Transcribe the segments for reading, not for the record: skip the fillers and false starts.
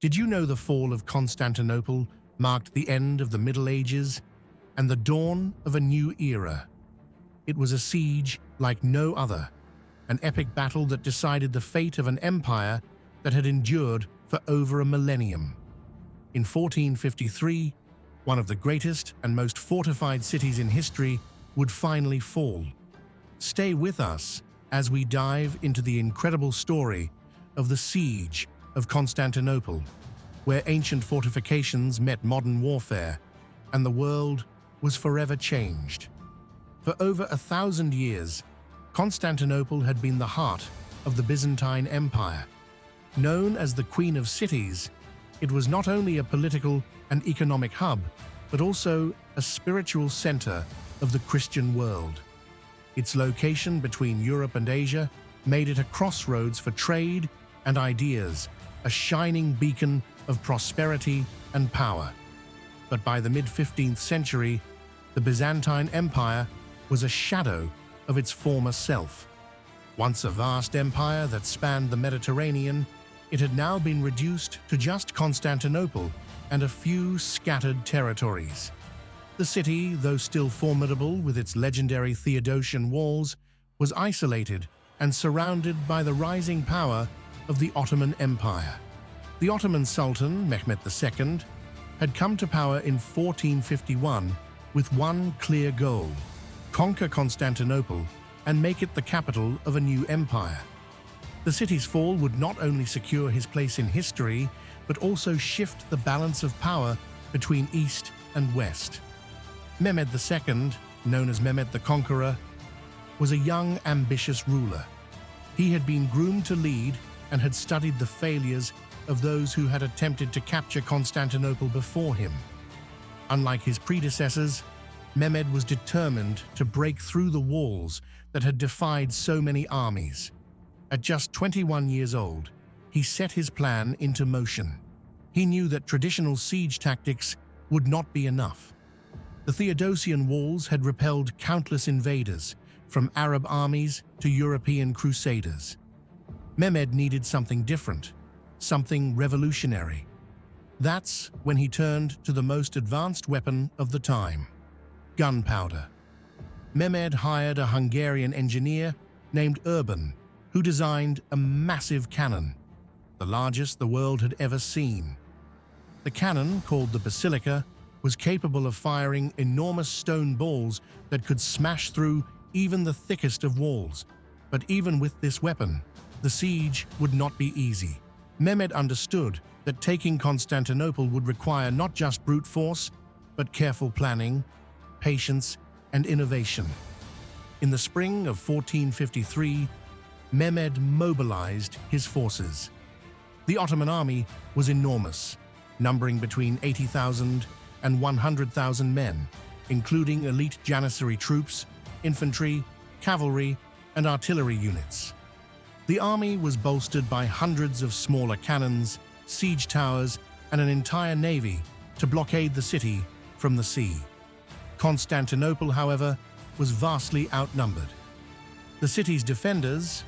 Did you know the fall of Constantinople marked the end of the Middle Ages and the dawn of a new era? It was a siege like no other, an epic battle that decided the fate of an empire that had endured for over a millennium. In 1453, one of the greatest and most fortified cities in history would finally fall. Stay with us as we dive into the incredible story of the Siege of Constantinople, where ancient fortifications met modern warfare, and the world was forever changed. For over 1,000 years, Constantinople had been the heart of the Byzantine Empire. Known as the Queen of Cities, it was not only a political and economic hub, but also a spiritual center of the Christian world. Its location between Europe and Asia made it a crossroads for trade and ideas, a shining beacon of prosperity and power. But by the mid-15th century, the Byzantine Empire was a shadow of its former self. Once a vast empire that spanned the Mediterranean, it had now been reduced to just Constantinople and a few scattered territories. The city, though still formidable with its legendary Theodosian Walls, was isolated and surrounded by the rising power of the Ottoman Empire. The Ottoman Sultan Mehmed II had come to power in 1451 with one clear goal: conquer Constantinople and make it the capital of a new empire. The city's fall would not only secure his place in history, but also shift the balance of power between East and West. Mehmed II, known as Mehmed the Conqueror, was a young, ambitious ruler. He had been groomed to lead and had studied the failures of those who had attempted to capture Constantinople before him. Unlike his predecessors, Mehmed was determined to break through the walls that had defied so many armies. At just 21 years old, he set his plan into motion. He knew that traditional siege tactics would not be enough. The Theodosian Walls had repelled countless invaders, from Arab armies to European crusaders. Mehmed needed something different, something revolutionary. That's when he turned to the most advanced weapon of the time: gunpowder. Mehmed hired a Hungarian engineer named Urban, who designed a massive cannon, the largest the world had ever seen. The cannon, called the Basilica, was capable of firing enormous stone balls that could smash through even the thickest of walls. But even with this weapon, the siege would not be easy. Mehmed understood that taking Constantinople would require not just brute force, but careful planning, patience, and innovation. In the spring of 1453, Mehmed mobilized his forces. The Ottoman army was enormous, numbering between 80,000 and 100,000 men, including elite Janissary troops, infantry, cavalry, and artillery units. The army was bolstered by hundreds of smaller cannons, siege towers, and an entire navy to blockade the city from the sea. Constantinople, however, was vastly outnumbered. The city's defenders,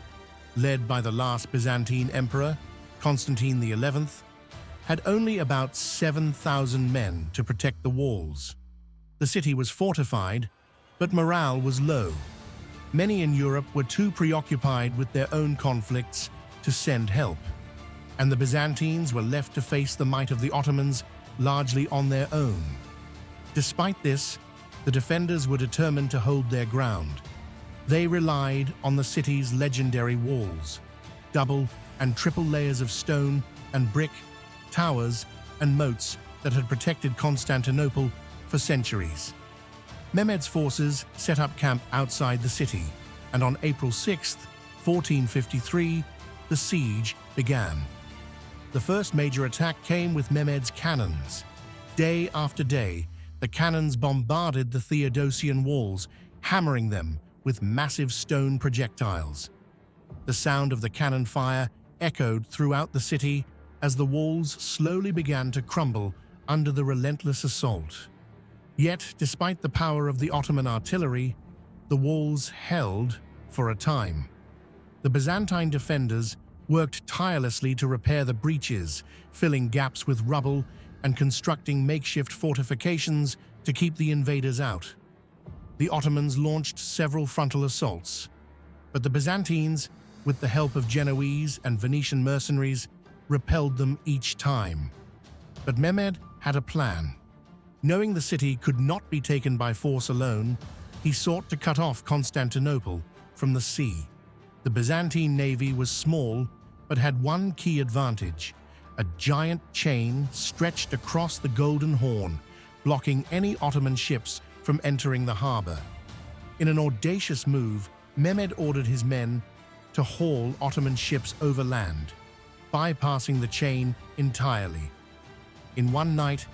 led by the last Byzantine emperor, Constantine XI, had only about 7,000 men to protect the walls. The city was fortified, but morale was low. Many in Europe were too preoccupied with their own conflicts to send help, and the Byzantines were left to face the might of the Ottomans largely on their own. Despite this, the defenders were determined to hold their ground. They relied on the city's legendary walls, double and triple layers of stone and brick, towers and moats that had protected Constantinople for centuries. Mehmed's forces set up camp outside the city, and on April 6, 1453, the siege began. The first major attack came with Mehmed's cannons. Day after day, the cannons bombarded the Theodosian Walls, hammering them with massive stone projectiles. The sound of the cannon fire echoed throughout the city as the walls slowly began to crumble under the relentless assault. Yet, despite the power of the Ottoman artillery, the walls held for a time. The Byzantine defenders worked tirelessly to repair the breaches, filling gaps with rubble and constructing makeshift fortifications to keep the invaders out. The Ottomans launched several frontal assaults, but the Byzantines, with the help of Genoese and Venetian mercenaries, repelled them each time. But Mehmed had a plan. Knowing the city could not be taken by force alone, he sought to cut off Constantinople from the sea. The Byzantine navy was small, but had one key advantage: a giant chain stretched across the Golden Horn, blocking any Ottoman ships from entering the harbor. In an audacious move, Mehmed ordered his men to haul Ottoman ships overland, bypassing the chain entirely. In one night,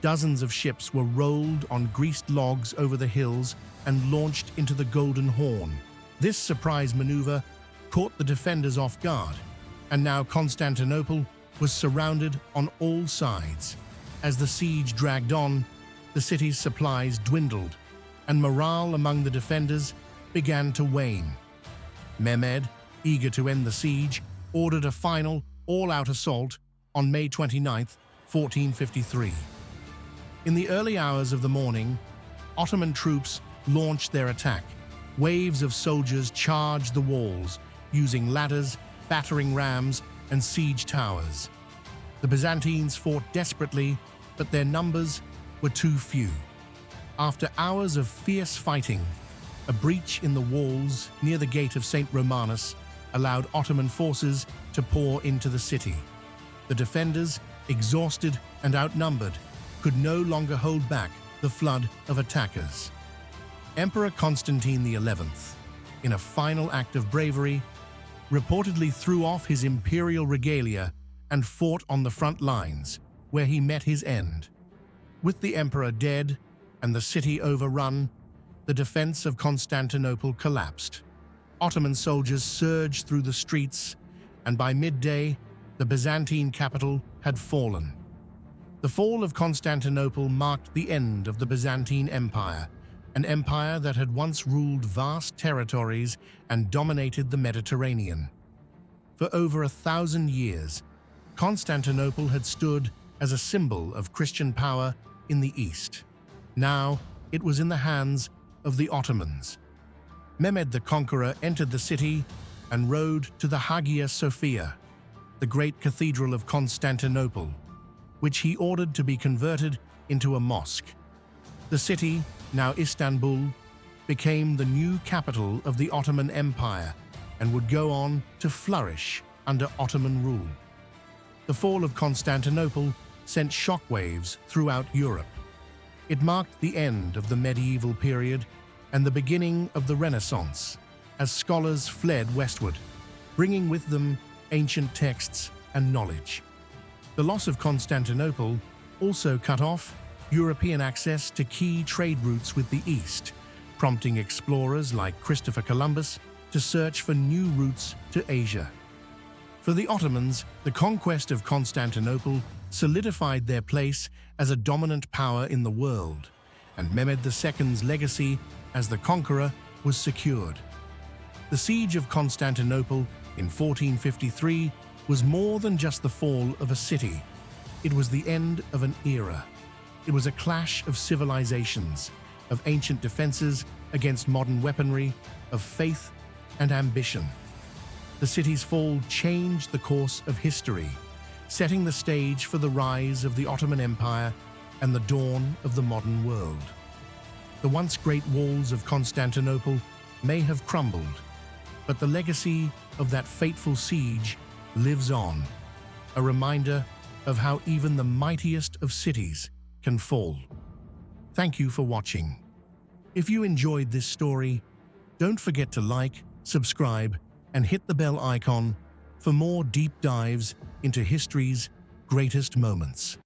dozens of ships were rolled on greased logs over the hills and launched into the Golden Horn. This surprise maneuver caught the defenders off guard, and now Constantinople was surrounded on all sides. As the siege dragged on, the city's supplies dwindled, and morale among the defenders began to wane. Mehmed, eager to end the siege, ordered a final, all-out assault on May 29, 1453. In the early hours of the morning, Ottoman troops launched their attack. Waves of soldiers charged the walls, using ladders, battering rams, and siege towers. The Byzantines fought desperately, but their numbers were too few. After hours of fierce fighting, a breach in the walls near the gate of St. Romanus allowed Ottoman forces to pour into the city. The defenders, exhausted and outnumbered, could no longer hold back the flood of attackers. Emperor Constantine XI, in a final act of bravery, reportedly threw off his imperial regalia and fought on the front lines, where he met his end. With the emperor dead and the city overrun, the defense of Constantinople collapsed. Ottoman soldiers surged through the streets, and by midday, the Byzantine capital had fallen. The fall of Constantinople marked the end of the Byzantine Empire, an empire that had once ruled vast territories and dominated the Mediterranean. For over 1,000 years, Constantinople had stood as a symbol of Christian power in the East. Now, it was in the hands of the Ottomans. Mehmed the Conqueror entered the city and rode to the Hagia Sophia, the great cathedral of Constantinople, which he ordered to be converted into a mosque. The city, now Istanbul, became the new capital of the Ottoman Empire and would go on to flourish under Ottoman rule. The fall of Constantinople sent shockwaves throughout Europe. It marked the end of the medieval period and the beginning of the Renaissance, as scholars fled westward, bringing with them ancient texts and knowledge. The loss of Constantinople also cut off European access to key trade routes with the East, prompting explorers like Christopher Columbus to search for new routes to Asia. For the Ottomans, the conquest of Constantinople solidified their place as a dominant power in the world, and Mehmed II's legacy as the conqueror was secured. The Siege of Constantinople in 1453 was more than just the fall of a city. It was the end of an era. It was a clash of civilizations, of ancient defenses against modern weaponry, of faith and ambition. The city's fall changed the course of history, setting the stage for the rise of the Ottoman Empire and the dawn of the modern world. The once great walls of Constantinople may have crumbled, but the legacy of that fateful siege lives on, a reminder of how even the mightiest of cities can fall. Thank you for watching. If you enjoyed this story, don't forget to like, subscribe, and hit the bell icon for more deep dives into history's greatest moments.